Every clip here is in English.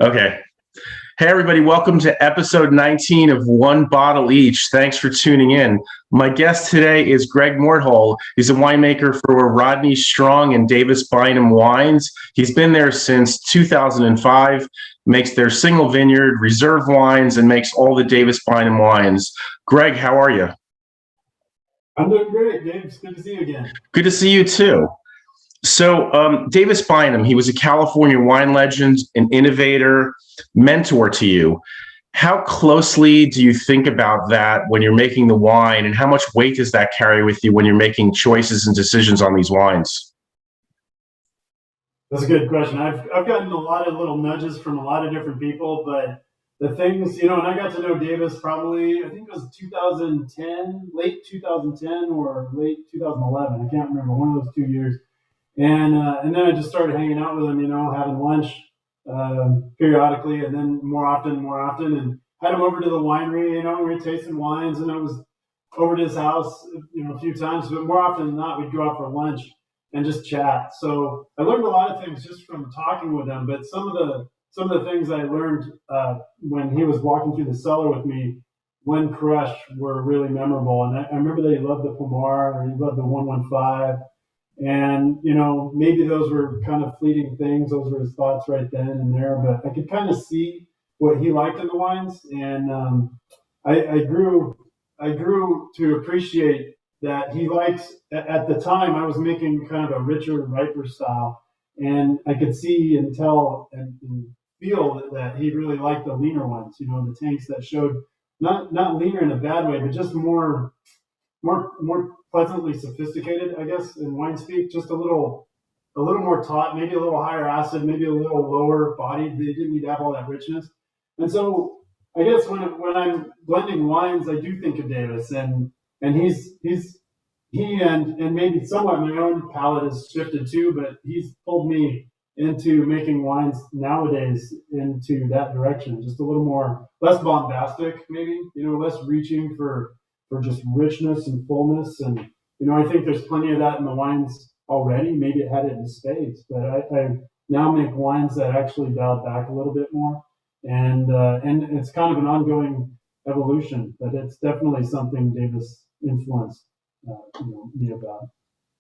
Okay. Hey, everybody, welcome to episode 19 of One Bottle Each. Thanks for tuning in. My guest today is Greg Morthole. He's a winemaker for Rodney Strong and Davis Bynum Wines. He's been there since 2005, makes their single vineyard, reserve wines, and makes all the Davis Bynum wines. Greg, how are you? I'm doing great, Dave. It's good to see you again. Good to see you, too. So Davis Bynum, he was a California wine legend, an innovator, mentor to you. How closely do you think about that when you're making the wine, and how much weight does that carry with you when you're making choices and decisions on these wines? That's a good question. I've gotten a lot of little nudges from a lot of different people, but the things, and I got to know Davis probably, I think it was 2010, late 2010 or late 2011. I can't remember, one of those 2 years. And then I just started hanging out with him, having lunch periodically, and then more often, and had him over to the winery. We were tasting wines, and I was over to his house, a few times, but more often than not, we'd go out for lunch and just chat. So I learned a lot of things just from talking with him. But some of the things I learned when he was walking through the cellar with me when crush were really memorable. And I remember that he loved the Pomar, or he loved the 115. And, maybe those were kind of fleeting things. Those were his thoughts right then and there. But I could kind of see what he liked in the wines. And I grew to appreciate that he likes, at the time, I was making kind of a richer, riper style. And I could see and tell and feel that he really liked the leaner ones, the tanks that showed not leaner in a bad way, but just more pleasantly sophisticated, I guess, in wine speak. Just a little more taut, maybe a little higher acid, maybe a little lower bodied. They didn't need to have all that richness. And so I guess when I'm blending wines, I do think of Davis, and he and maybe somewhat my own palate has shifted too, but he's pulled me into making wines nowadays into that direction, just a little more, less bombastic, maybe, less reaching for just richness and fullness. And, I think there's plenty of that in the wines already. Maybe it had it in spades, but I now make wines that actually dial back a little bit more. And it's kind of an ongoing evolution, but it's definitely something Davis influenced, me about.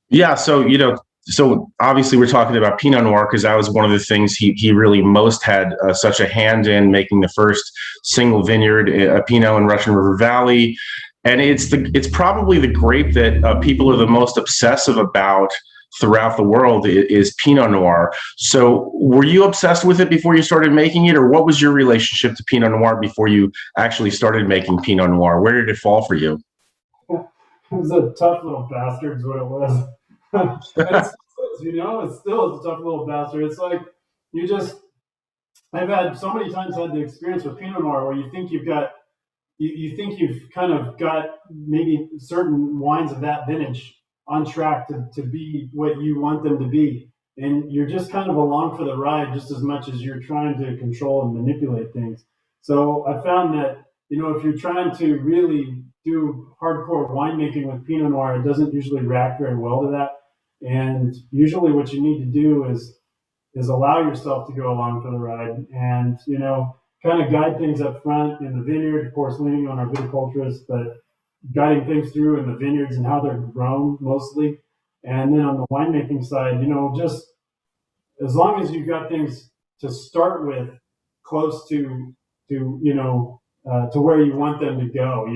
Yeah, so obviously we're talking about Pinot Noir because that was one of the things he really most had such a hand in, making the first single vineyard, Pinot in Russian River Valley. And it's probably the grape that people are the most obsessive about throughout the world is Pinot Noir. So were you obsessed with it before you started making it, or what was your relationship to Pinot Noir before you actually started making Pinot Noir? Where did it fall for you? It was a tough little bastard is what it was. It still is a tough little bastard. It's like I've had so many times had the experience with Pinot Noir where you think you've kind of got maybe certain wines of that vintage on track to be what you want them to be. And you're just kind of along for the ride just as much as you're trying to control and manipulate things. So I found that, if you're trying to really do hardcore winemaking with Pinot Noir, it doesn't usually react very well to that. And usually what you need to do is allow yourself to go along for the ride and, kind of guide things up front in the vineyard, of course, leaning on our viticulturists, but guiding things through in the vineyards and how they're grown mostly. And then on the winemaking side, just as long as you've got things to start with close to where you want them to go,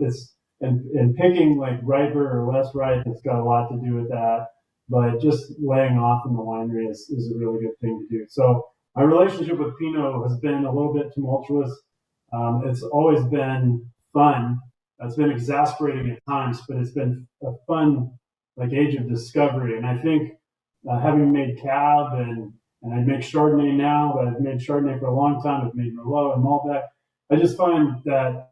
it's and picking like riper or less ripe, it's got a lot to do with that. But just laying off in the winery is a really good thing to do. So my relationship with Pinot has been a little bit tumultuous. It's always been fun. It's been exasperating at times, but it's been a fun age of discovery. And I think having made Cab and I make Chardonnay now, but I've made Chardonnay for a long time. I've made Merlot and Malbec. I just find that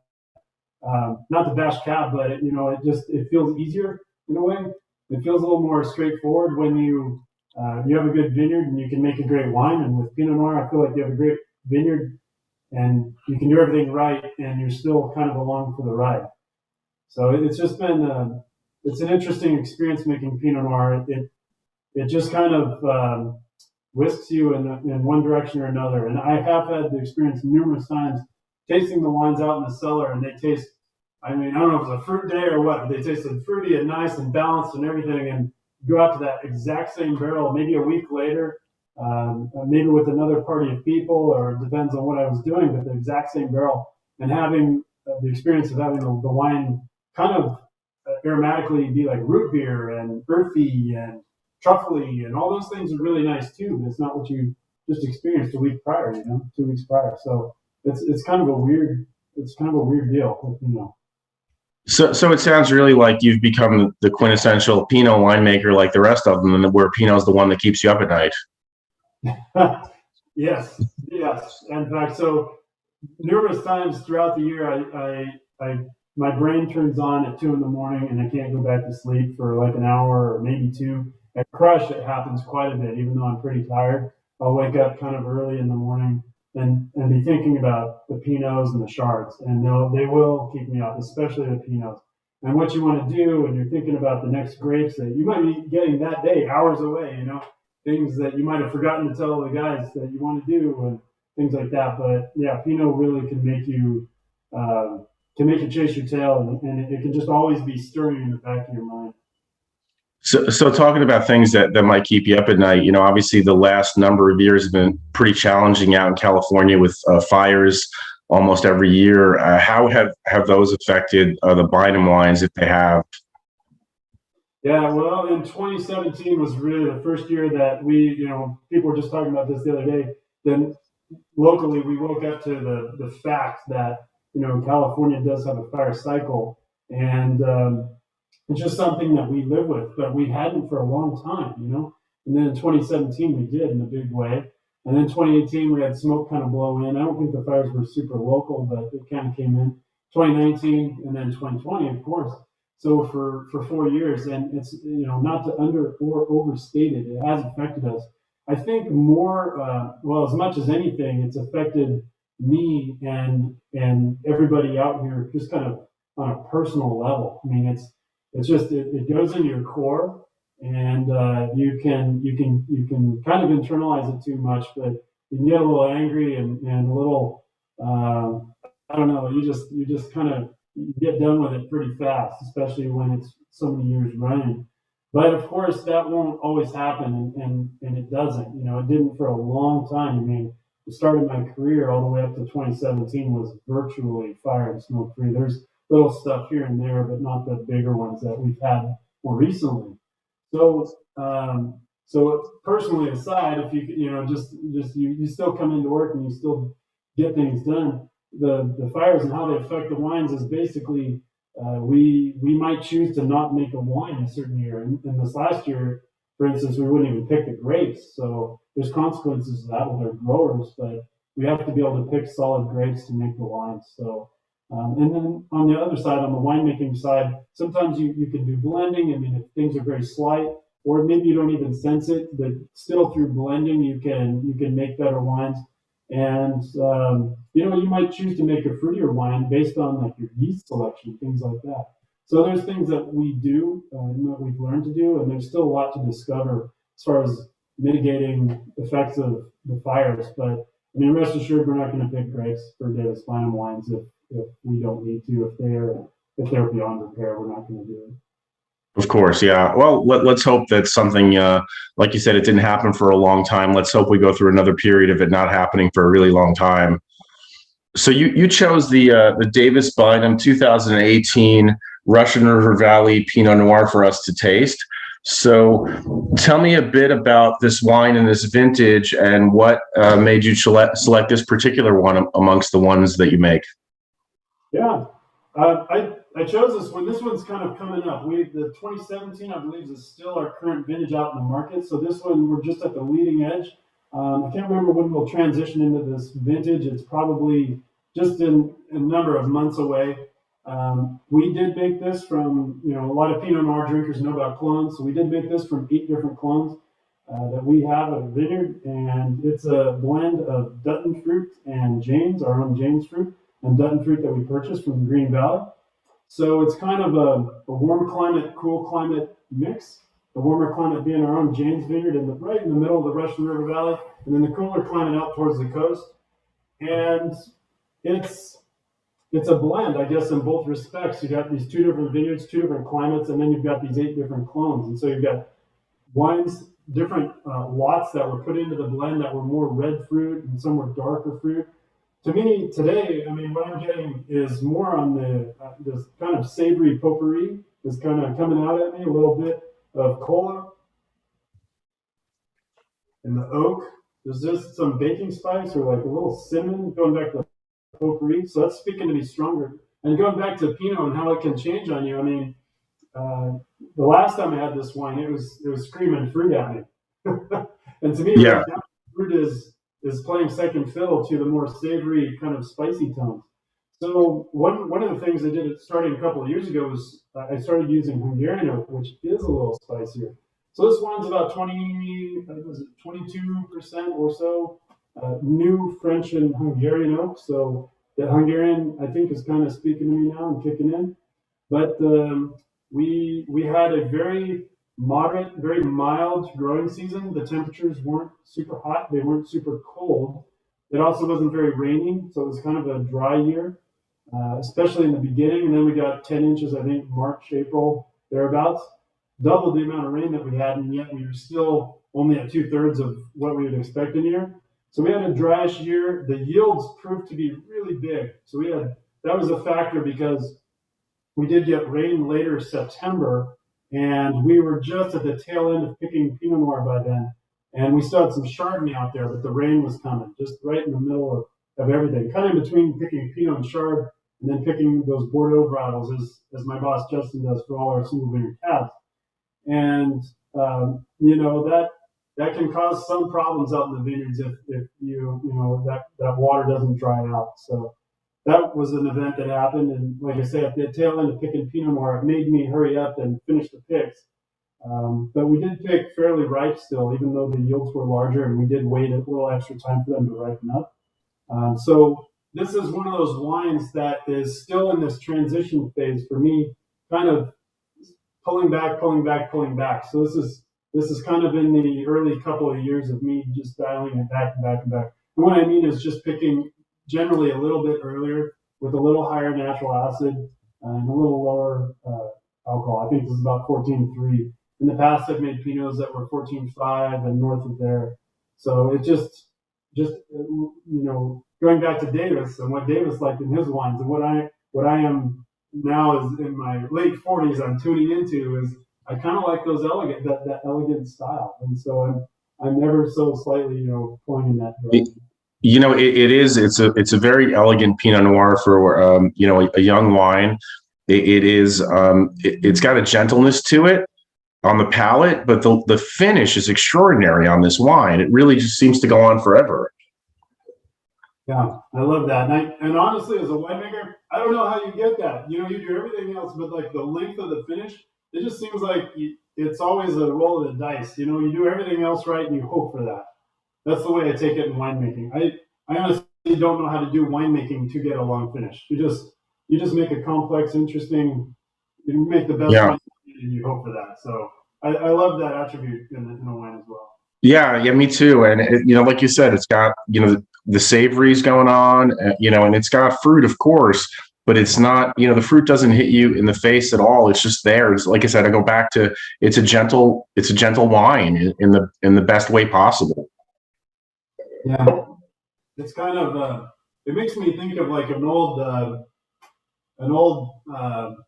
not to bash Cab, but it feels easier in a way. It feels a little more straightforward when you have a good vineyard and you can make a great wine. And with Pinot Noir, I feel like you have a great vineyard and you can do everything right, and you're still kind of along for the ride. So it's just been it's an interesting experience making Pinot Noir. It just kind of whisks you in one direction or another. And I have had the experience numerous times tasting the wines out in the cellar, and they taste. I mean, I don't know if it's a fruit day or what, but they tasted fruity and nice and balanced and everything. And go out to that exact same barrel maybe a week later, maybe with another party of people, or it depends on what I was doing, but the exact same barrel, and having the experience of having the wine kind of aromatically be like root beer and earthy and truffly, and all those things are really nice too. But it's not what you just experienced a week prior, 2 weeks prior. So it's kind of a weird deal, So it sounds really like you've become the quintessential Pinot winemaker, like the rest of them, and where Pinot's the one that keeps you up at night. Yes, yes. In fact, so numerous times throughout the year, my brain turns on at 2 in the morning, and I can't go back to sleep for like an hour or maybe two. At Crush, it happens quite a bit, even though I'm pretty tired. I'll wake up kind of early in the morning and be thinking about the Pinots and the Chards, and they will keep me up, especially the Pinots. And what you want to do when you're thinking about the next grapes that you might be getting that day, hours away, things that you might have forgotten to tell the guys that you want to do, and things like that. But yeah, Pinot really can make you chase your tail, and it can just always be stirring in the back of your mind. So talking about things that might keep you up at night, obviously the last number of years have been pretty challenging out in California with fires almost every year. How have those affected the Bynum wines, if they have? Yeah, well, in 2017 was really the first year that people were just talking about this the other day. Then locally, we woke up to the fact that California does have a fire cycle, and it's just something that we live with, but we hadn't for a long time. And then in 2017 we did in a big way, and then 2018 we had smoke kind of blow in. I don't think the fires were super local, but it kind of came in. 2019 and then 2020, of course. So for 4 years, and it's not to under or overstate it, it has affected us. I think more well, as much as anything, it's affected me and everybody out here just kind of on a personal level. I mean, it's just it goes into your core, and you can kind of internalize it too much, but you can get a little angry and a little I don't know. You just kind of get done with it pretty fast, especially when it's so many years running. But of course, that won't always happen, and it doesn't. It didn't for a long time. I mean, the start of my career all the way up to 2017 was virtually fire and smoke free. There's little stuff here and there, but not the bigger ones that we've had more recently. So, so personally aside, if just you still come into work and you still get things done. The fires and how they affect the wines is basically we might choose to not make a wine a certain year. And this last year, for instance, we wouldn't even pick the grapes. So there's consequences to that with our growers, but we have to be able to pick solid grapes to make the wines. So and then on the other side, on the winemaking side, sometimes you can do blending. I mean, if things are very slight, or maybe you don't even sense it, but still through blending, you can make better wines. And you might choose to make a fruitier wine based on like your yeast selection, things like that. So there's things that we do and that we've learned to do, and there's still a lot to discover as far as mitigating effects of the fires. But I mean, rest assured, we're not going to pick grapes for Davis Bynum wines if we don't need to. If they're beyond repair, we're not going to do it. Of course, yeah. Well, let's hope that something, like you said, it didn't happen for a long time. Let's hope we go through another period of it not happening for a really long time. So you chose the Davis Bynum 2018 Russian River Valley Pinot Noir for us to taste. So tell me a bit about this wine and this vintage, and what made you select this particular one amongst the ones that you make. Yeah, I chose this one. This one's kind of coming up. The 2017, I believe, is still our current vintage out in the market. So this one, we're just at the leading edge. I can't remember when we'll transition into this vintage. It's probably just in a number of months away. We did make this from, a lot of Pinot Noir drinkers know about clones. So we did make this from 8 different clones that we have at a vineyard. And it's a blend of Dutton fruit and James, our own James fruit, and Dutton fruit that we purchased from Green Valley. So it's kind of a warm climate, cool climate mix. The warmer climate being our own James Vineyard right in the middle of the Russian River Valley, and then the cooler climate out towards the coast. And it's it's a blend, I guess, in both respects. You got these two different vineyards, two different climates, and then you've got these 8 different clones. And so you've got wines, different lots that were put into the blend that were more red fruit and some were darker fruit. To me today, I mean, what I'm getting is more on the this kind of savory potpourri is kind of coming out at me, a little bit of cola and the oak. There's just some baking spice or like a little cinnamon going back to potpourri. So that's speaking to me stronger. And going back to Pinot and how it can change on you. I mean, uh, the last time I had this wine, it was screaming fruit at me. And to me, Yeah. right now, fruit is playing second fiddle to the more savory kind of spicy tones. So one of the things I did starting a couple of years ago was I started using Hungarian oak, which is a little spicier. So this wine's about 22% or so new French and Hungarian oak. So the Hungarian, I think, is kind of speaking to me now and kicking in. But we had a very moderate, very mild growing season. The temperatures weren't super hot; they weren't super cold. It also wasn't very rainy, so it was kind of a dry year, especially in the beginning. And then we got 10 inches, I think, March, April, thereabouts. Double the amount of rain that we had, and yet we were still only at 2/3 of what we would expect in a year. So we had a dryish year. The yields proved to be really big. So that was a factor because we did get rain later September, and we were just at the tail end of picking Pinot Noir by then. And we still had some Chardonnay out there, but the rain was coming just right in the middle of everything, kind of in between picking Pinot and Chard and then picking those Bordeaux varietals, as my boss Justin does for all our single vineyard cabs. And that can cause some problems out in the vineyards if that water doesn't dry out. So that was an event that happened, and like I say, at the tail end of picking Pinot Noir, it made me hurry up and finish the picks. But we did pick fairly ripe still, even though the yields were larger, and we did wait a little extra time for them to ripen up. So this is one of those wines that is still in this transition phase for me, kind of pulling back, pulling back, pulling back. So this is kind of in the early couple of years of me just dialing it back and back and back. And what I mean is just picking generally a little bit earlier with a little higher natural acid and a little lower alcohol. I think this is about 14.3. In the past, I've made Pinots that were 14.5 and north of there. So it just going back to Davis and what Davis liked in his wines and what I am now is in my late 40s. I'm tuning into is I kind of like those that elegant style, and so I'm ever so slightly pulling in that direction. It's a very elegant Pinot Noir for a young wine. It's got a gentleness to it on the palate, but the finish is extraordinary on this wine. It really just seems to go on forever. Yeah, I love that. And honestly, as a winemaker, I don't know how you get that. You do everything else, but like the length of the finish, it just seems like it's always a roll of the dice. You do everything else right and you hope for that. That's the way I take it in winemaking. I honestly don't know how to do winemaking to get a long finish. You just make a complex, interesting. You make the best wine and you hope for that. So I love that attribute in a wine as well. Yeah, me too. And like you said, it's got the savories going on, and it's got fruit, of course, but it's not the fruit doesn't hit you in the face at all. It's just there. It's, like I said, I go back to it's a gentle wine in the best way possible. Yeah, it's kind of it makes me think of like an old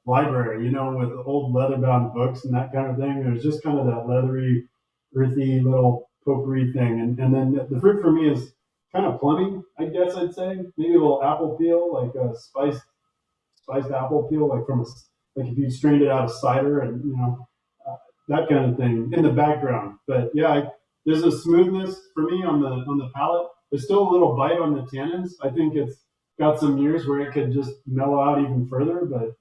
library, with old leather-bound books and that kind of thing. There's just kind of that leathery, earthy little potpourri thing, and then the fruit for me is kind of plummy, I guess I'd say. Maybe a little apple peel, like a spiced apple peel, like if you strained it out of cider, and that kind of thing in the background. But yeah, there's a smoothness for me on the palate. There's still a little bite on the tannins. I think it's got some years where it could just mellow out even further. But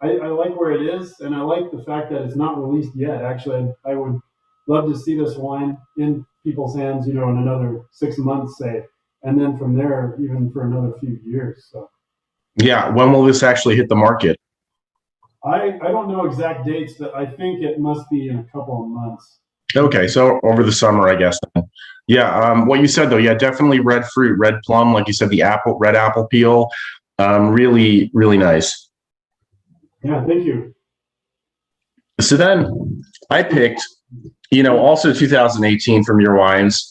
I like where it is, and I like the fact that it's not released yet. Actually, I would love to see this wine in people's hands, in another 6 months, say, and then from there, even for another few years. So. Yeah, when will this actually hit the market? I don't know exact dates, but I think it must be in a couple of months. Okay, so over the summer, I guess. Yeah, what you said though, yeah, definitely red fruit, red plum, like you said, the red apple peel, really, really nice. Yeah, thank you. So then I picked, also 2018 from your wines,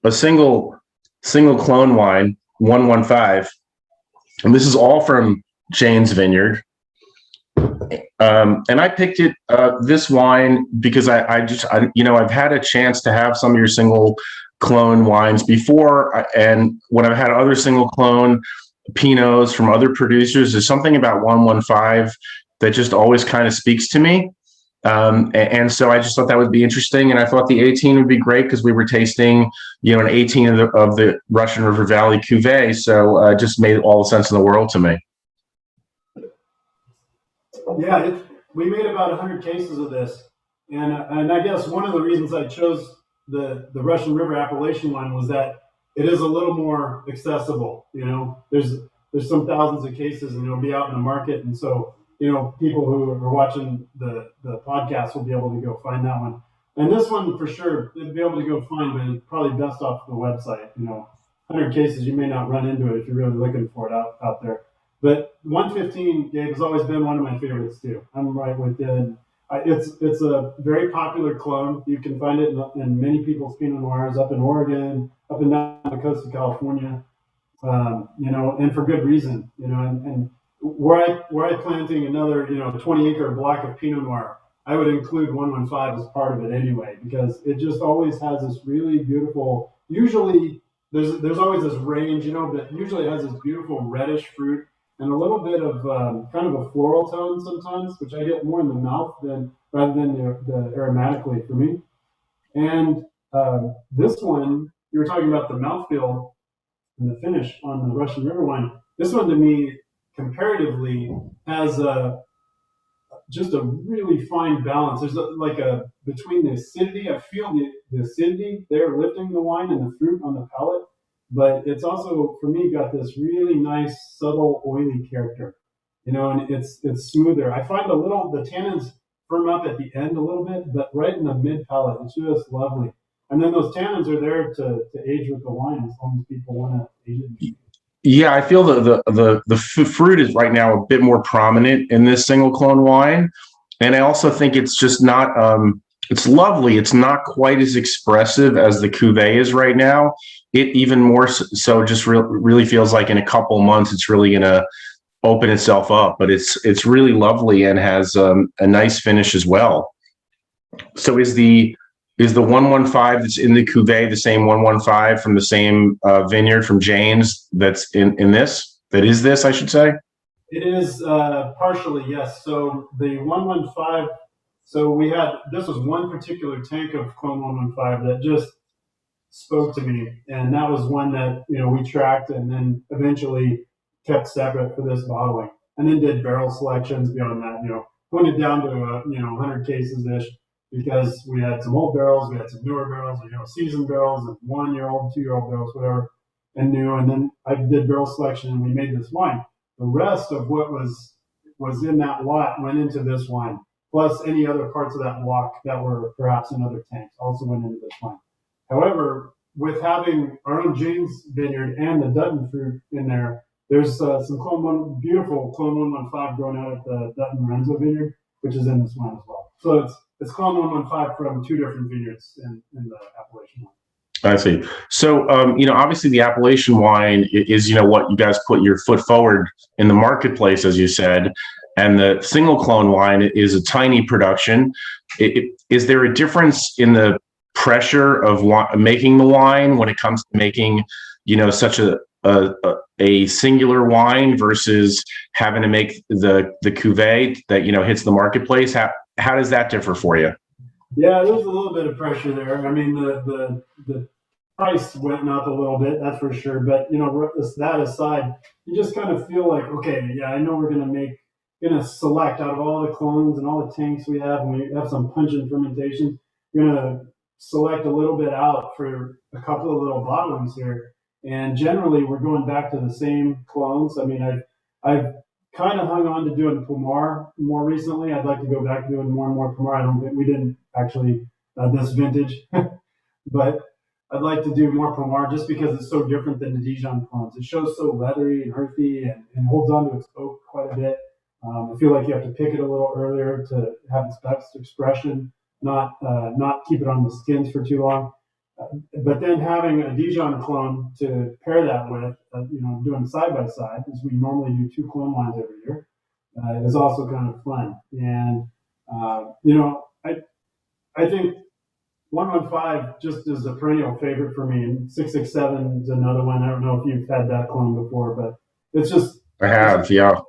a single clone wine, 115, and this is all from Jane's Vineyard. And I picked this wine because I've had a chance to have some of your single clone wines before, and when I've had other single clone Pinots from other producers, there's something about 115 that just always kind of speaks to me. And so I just thought that would be interesting, and I thought the 18 would be great because we were tasting, an 18 of the Russian River Valley Cuvée, so it just made all the sense in the world to me. Yeah, we made about 100 cases of this, and I guess one of the reasons I chose the Russian River appellation wine was that it is a little more accessible. There's some thousands of cases, and it'll be out in the market, and so people who are watching the podcast will be able to go find that one. And this one for sure, they'll be able to go find, but it's probably best off the website. 100 cases, you may not run into it if you're really looking for it out there. But 115, Gabe, has always been one of my favorites too. I'm right with you. It's a very popular clone. You can find it in many people's Pinot Noirs up in Oregon, up and down the coast of California. And for good reason. And were I planting another 20-acre block of Pinot Noir, I would include 115 as part of it anyway, because it just always has this really beautiful. Usually there's always this range, but usually it has this beautiful reddish fruit and a little bit of kind of a floral tone sometimes, which I get more in the mouth rather than the aromatically for me. And this one, you were talking about the mouthfeel and the finish on the Russian River wine. This one to me, comparatively, has just a really fine balance. There's between the acidity. I feel the acidity there lifting the wine and the fruit on the palate, but it's also for me got this really nice subtle oily character, and it's smoother. I find the tannins firm up at the end a little bit, but right in the mid palate, it's just lovely. And then those tannins are there to age with the wine as long as people want to age it. Yeah, I feel the fruit is right now a bit more prominent in this single clone wine, and I also think it's just not. It's lovely. It's not quite as expressive as the Cuvée is right now. It even more so just really feels like in a couple months it's really going to open itself up. But it's really lovely and has a nice finish as well. So is the 115 that's in the Cuvée the same 115 from the same vineyard from Jane's that's in this? That is this, I should say? It is partially, yes. So the 115, this was one particular tank of Clone 115 that just spoke to me. And that was one that, we tracked and then eventually kept separate for this bottling. And then did barrel selections beyond that, put it down to, 100 cases-ish, because we had some old barrels, we had some newer barrels, seasoned barrels, and 1-year-old, 2-year-old barrels, whatever, and new. And then I did barrel selection, and we made this wine. The rest of what was in that lot went into this wine, plus any other parts of that block that were perhaps in other tanks also went into this wine. However, with having our own Jane's Vineyard and the Dutton fruit in there, there's some beautiful Clone 115 grown out at the Dutton Lorenzo Vineyard, which is in this wine as well. So it's Clone 115 from two different vineyards in the appellation wine. I see. So, obviously the appellation wine is, what you guys put your foot forward in the marketplace, as you said, and the single clone wine is a tiny production. Is there a difference in the pressure of making the wine when it comes to making, such a singular wine versus having to make the cuvee that, hits the marketplace? How does that differ for you? Yeah, there's a little bit of pressure there. I mean, the price went up a little bit, that's for sure. But that aside, you just kind of feel like, okay, yeah, I know we're gonna select out of all the clones and all the tanks we have, and we have some pungent fermentation. We're gonna select a little bit out for a couple of little bottlings here. And generally, we're going back to the same clones. I mean, I've kind of hung on to doing Pomar more recently. I'd like to go back to doing more and more Pomar. I don't think we didn't actually this vintage, but I'd like to do more Pomar just because it's so different than the Dijon clones. It shows so leathery and earthy and holds on to its oak quite a bit. I feel like you have to pick it a little earlier to have its best expression, not keep it on the skins for too long. But then having a Dijon clone to pair that with, doing side by side, as we normally do 2 clone lines every year, is also kind of fun. And I think 115 just is a perennial favorite for me, and 667 is another one. I don't know if you've had that clone before, but it's just I have, yeah.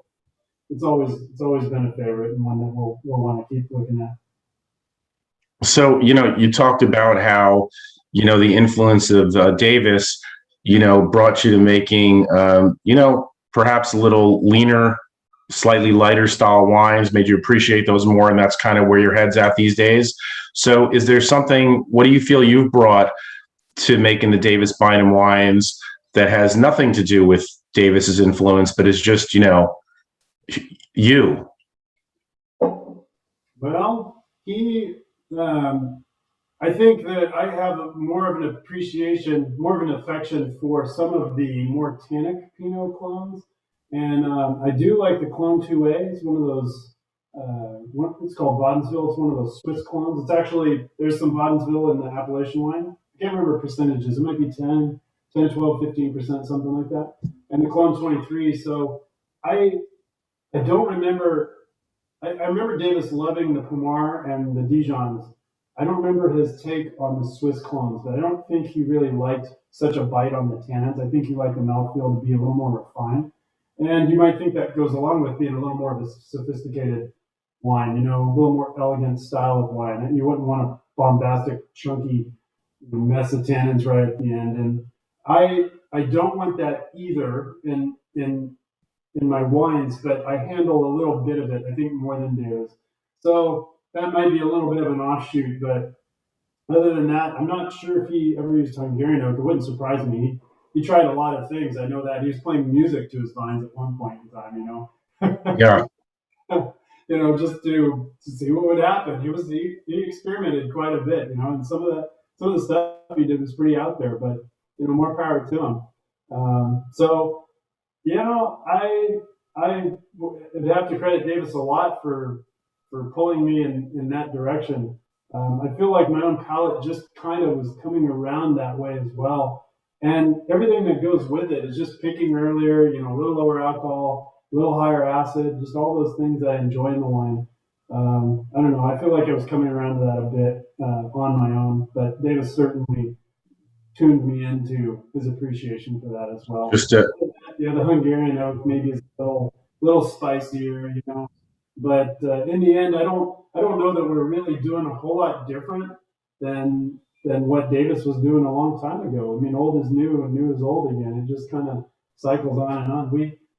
it's always been a favorite and one that we'll want to keep looking at. So, you talked about how, the influence of Davis, brought you to making, perhaps a little leaner, slightly lighter style wines, made you appreciate those more. And that's kind of where your head's at these days. So is there something, what do you feel you've brought to making the Davis Bynum wines that has nothing to do with Davis's influence, but is just, you? Well, I think that I have more of an appreciation, more of an affection for some of the more tannic Pinot clones, and I do like the Clone 2A. It's one of those. It's called Wadensville. It's one of those Swiss clones. It's actually there's some Wadensville in the Appellation wine. I can't remember percentages. It might be 10, 12, 15%, something like that. And the Clone 23. So I I don't remember. I remember Davis loving the Pomar and the Dijons. I don't remember his take on the Swiss clones, but I don't think he really liked such a bite on the tannins. I think he liked the mouthfeel to be a little more refined. And you might think that goes along with being a little more of a sophisticated wine, a little more elegant style of wine. And you wouldn't want a bombastic, chunky mess of tannins right at the end. And I don't want that either in my wines, but I handle a little bit of it, I think more than Davis. So that might be a little bit of an offshoot, but other than that, I'm not sure if he ever used Hungarian oak. It wouldn't surprise me. He tried a lot of things. I know that he was playing music to his vines at one point in time. Yeah. Just to see what would happen. He experimented quite a bit, and some of the stuff he did was pretty out there, but more power to him. So I would have to credit Davis a lot for pulling me in that direction. I feel like my own palate just kind of was coming around that way as well, and everything that goes with it is just picking earlier, a little lower alcohol, a little higher acid, just all those things that I enjoy in the wine. I don't know. I feel like I was coming around to that a bit on my own, but Davis certainly tuned me into his appreciation for that as well. Just Yeah, the Hungarian oak maybe is a little spicier, but in the end, I don't know that we're really doing a whole lot different than what Davis was doing a long time ago. I mean, old is new and new is old again. It just kind of cycles on and on.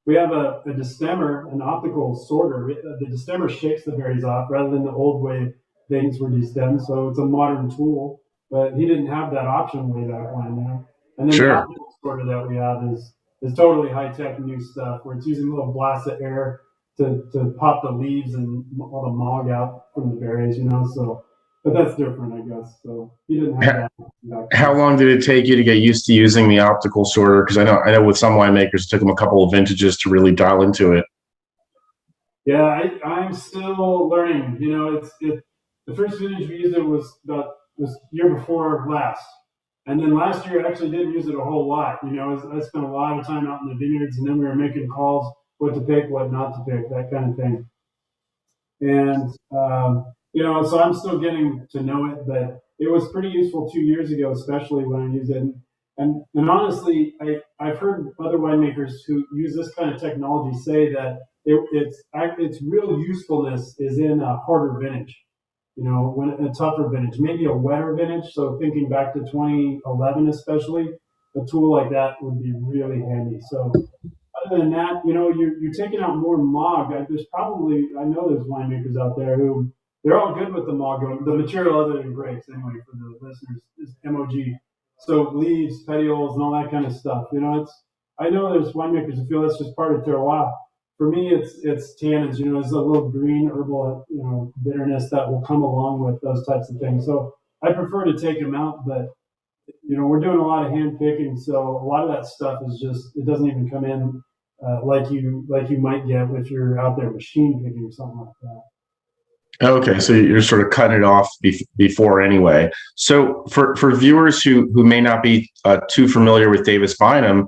We have a destemmer, an optical sorter. The destemmer shakes the berries off rather than the old way things were destemmed. So it's a modern tool, but he didn't have that option way back when. And then the sure. optical sorter that we have is totally high tech new stuff where it's using little blasts of air to pop the leaves and all the mog out from the berries, So, but that's different, I guess. So he didn't have that. How long did it take you to get used to using the optical sorter? Because I know with some winemakers, it took them a couple of vintages to really dial into it. Yeah, I'm still learning. The first vintage we used it was year before last, and then last year I actually didn't use it a whole lot. I spent a lot of time out in the vineyards, and then we were making calls, what to pick, what not to pick, that kind of thing. And so I'm still getting to know it, but it was pretty useful 2 years ago, especially when I used it. And honestly, I've heard other winemakers who use this kind of technology say that its real usefulness is in a harder vintage. When a tougher vintage, maybe a wetter vintage. So thinking back to 2011, especially, a tool like that would be really handy. So other than that, you're taking out more mog. I know there's winemakers out there who they're all good with the mog, the material other than grapes. Anyway, for the listeners, is MOG. So leaves, petioles, and all that kind of stuff. I know there's winemakers who feel that's just part of terroir. for me, it's tannins. There's a little green herbal, bitterness that will come along with those types of things. So I prefer to take them out, but we're doing a lot of hand picking, so a lot of that stuff is just it doesn't even come in like you might get if you're out there machine picking or something like that. Okay, so you're sort of cutting it off before anyway. So for viewers who may not be too familiar with Davis Bynum,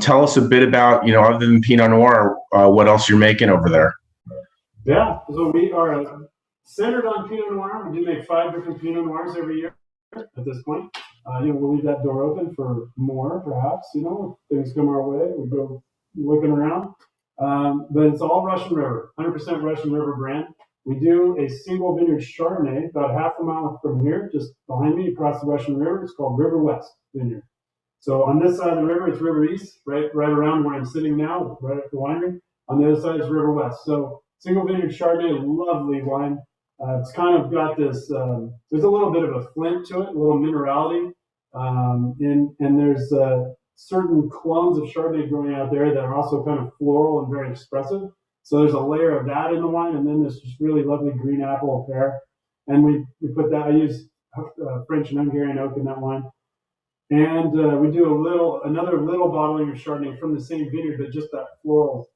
tell us a bit about, other than Pinot Noir, what else you're making over there. Yeah, so we are centered on Pinot Noir. We do make 5 different Pinot Noirs every year at this point. We'll leave that door open for more, perhaps. If things come our way, we go looking around. But it's all Russian River, 100% Russian River brand. We do a single vineyard Chardonnay about half a mile from here, just behind me, across the Russian River. It's called River West Vineyard. So on this side of the river, it's River East, right around where I'm sitting now, right at the winery. On the other side is River West. So single vineyard Chardonnay, lovely wine. It's kind of got this. There's a little bit of a flint to it, a little minerality, and there's certain clones of Chardonnay growing out there that are also kind of floral and very expressive. So there's a layer of that in the wine, and then there's just really lovely green apple pear. And we put that. I use French and Hungarian oak in that wine, and we do another little bottling of Chardonnay from the same vineyard, but just that floral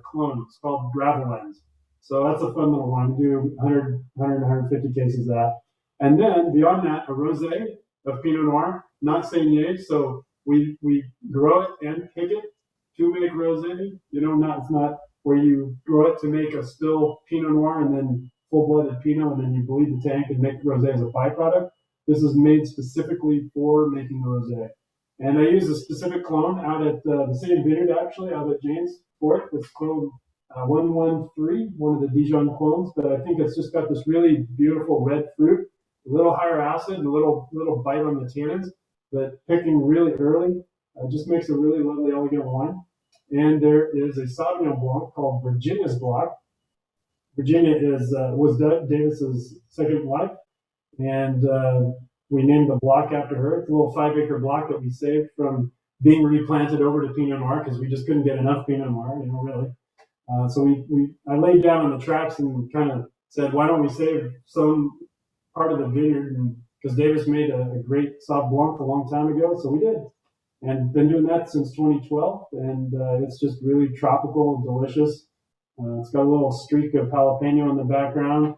clone. It's called Gravelines. So that's a fun little wine. We do 150 cases of that. And then beyond that, a rosé of Pinot Noir, not Saignée. So we grow it and pick it to make rosé. It's not where you grow it to make a still Pinot Noir and then full-blooded Pinot, and then you bleed the tank and make rosé as a byproduct. This is made specifically for making the rosé. And I use a specific clone out at the same vineyard, actually, out at James Fort. It's clone 113, one of the Dijon clones, but I think it's just got this really beautiful red fruit, a little higher acid, and a little bite on the tannins, but picking really early just makes a really lovely, elegant wine. And there is a Sauvignon Blanc called Virginia's Block. Virginia was Davis's second wife, and we named the block after her. It's a little 5-acre block that we saved from being replanted over to Pinot Noir because we just couldn't get enough Pinot Noir, really. So I laid down on the tracks and kind of said, why don't we save some part of the vineyard? And because Davis made a great Sauv Blanc a long time ago, so we did. And been doing that since 2012, and it's just really tropical and delicious. It's got a little streak of jalapeno in the background,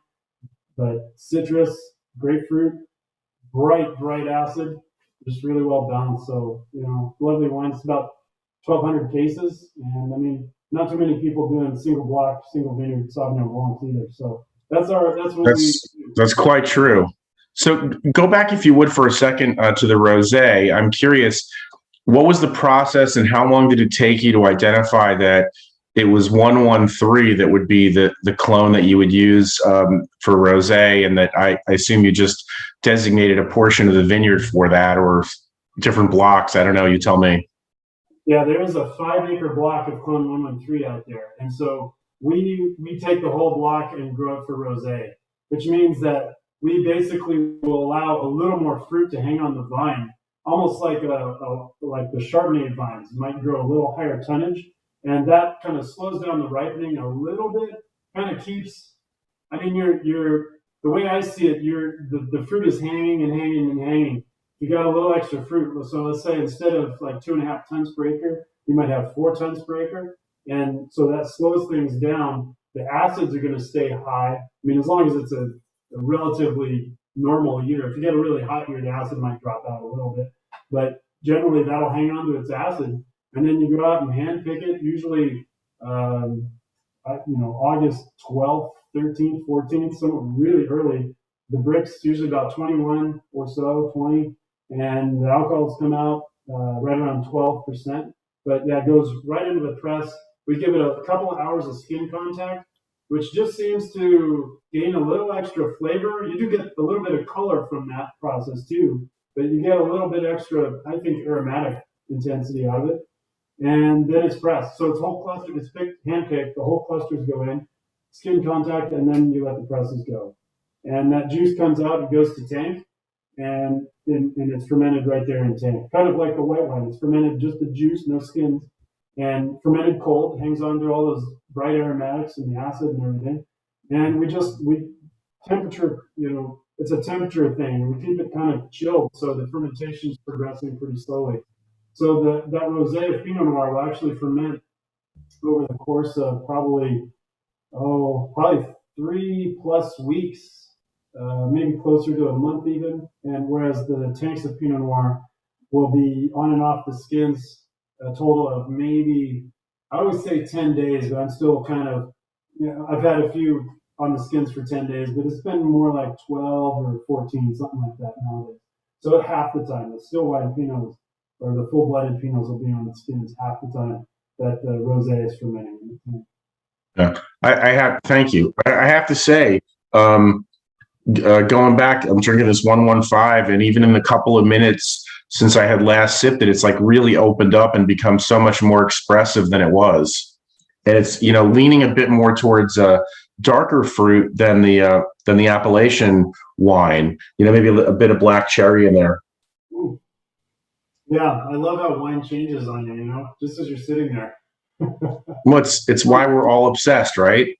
but citrus, grapefruit, bright acid, just really well balanced. So, lovely wine. It's about 1,200 cases, and I mean, not too many people doing single block, single vineyard Sauvignon Blancs either. So that's quite true. So go back, if you would, for a second to the rosé. I'm curious, what was the process, and how long did it take you to identify that it was 113 that would be the clone that you would use for rosé, and that I assume you just designated a portion of the vineyard for that, or different blocks? I don't know. You tell me. Yeah, there is a 5-acre block of clone 113 out there, and so we take the whole block and grow it for rosé, which means that we basically will allow a little more fruit to hang on the vine, almost like like the Chardonnay vines might grow a little higher tonnage, and that kind of slows down the ripening a little bit. Kind of keeps. I mean, you're the way I see it, the fruit is hanging and hanging and hanging. You got a little extra fruit. So let's say instead of like 2.5 tons per acre, you might have 4 tons per acre. And so that slows things down. The acids are going to stay high. I mean, as long as it's a relatively normal year. If you get a really hot year, the acid might drop out a little bit. But generally, that'll hang on to its acid. And then you go out and hand pick it, usually, August 12th, 13th, 14th, somewhere really early. The bricks usually about 21 or so, 20. And the alcohols come out right around 12%. But yeah, it goes right into the press. We give it a couple of hours of skin contact, which just seems to gain a little extra flavor. You do get a little bit of color from that process too, but you get a little bit extra, I think, aromatic intensity out of it. And then it's pressed. So it's whole cluster, it's picked, hand-picked, the whole clusters go in, skin contact, and then you let the presses go. And that juice comes out, it goes to tank, and it's fermented right there in tank. Kind of like the white wine. It's fermented just the juice, no skins. and fermented cold, hangs on to all those bright aromatics and the acid and everything. And we temperature, it's a temperature thing. We keep it kind of chilled so the fermentation is progressing pretty slowly. So that rosé of Pinot Noir will actually ferment over the course of probably 3+ weeks, maybe closer to a month even. And whereas the tanks of Pinot Noir will be on and off the skins a total of maybe, I always say 10 days, but I'm still kind of, I've had a few on the skins for 10 days, but it's been more like 12 or 14, something like that nowadays. So at half the time, the still white Pinots or the full blooded Pinots will be on the skins half the time that the rosé is fermenting. Yeah. Thank you. I have to say, going back, I'm drinking this 115, and even in the couple of minutes since I had last sipped it, it's like really opened up and become so much more expressive than it was. And it's, leaning a bit more towards darker fruit than the Appalachian wine. Maybe a bit of black cherry in there. Ooh. Yeah, I love how wine changes on you, just as you're sitting there. Well, it's why we're all obsessed, right?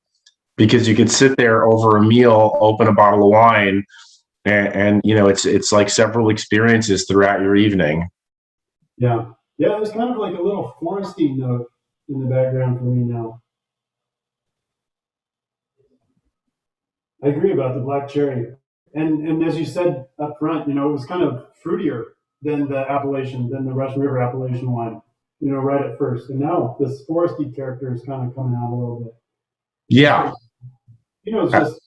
Because you could sit there over a meal, open a bottle of wine, and it's like several experiences throughout your evening. Yeah, there's kind of like a little foresty note in the background for me now. I agree about the black cherry, and as you said up front, it was kind of fruitier than the Russian River Appalachian wine, right at first, and now this foresty character is kind of coming out a little bit. Yeah. It's just,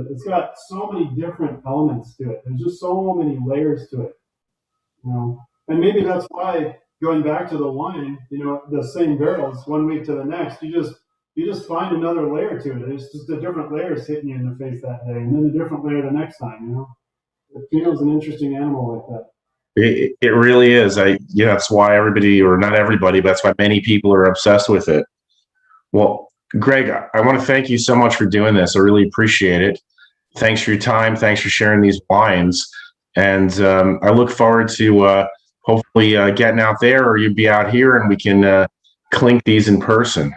it's got so many different elements to it. There's just so many layers to it, and maybe that's why going back to the wine, the same barrels 1 week to the next, you just find another layer to it. It's just a different layers hitting you in the face that day, and then a different layer the next time. The Pinot's an interesting animal like that. It really is. That's why everybody, or not everybody, but that's why many people are obsessed with it. Well, Greg, I want to thank you so much for doing this. I really appreciate it. Thanks for your time. Thanks for sharing these wines. And I look forward to hopefully getting out there, or you'd be out here and we can clink these in person.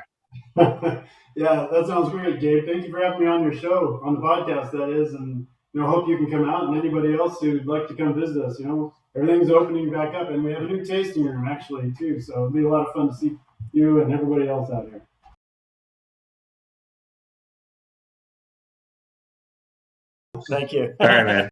Yeah, that sounds great, Gabe. Thank you for having me on your show, on the podcast, that is. And, hope you can come out, and anybody else who'd like to come visit us, everything's opening back up, and we have a new tasting room actually too. So it'll be a lot of fun to see you and everybody else out here. Thank you. All right, man.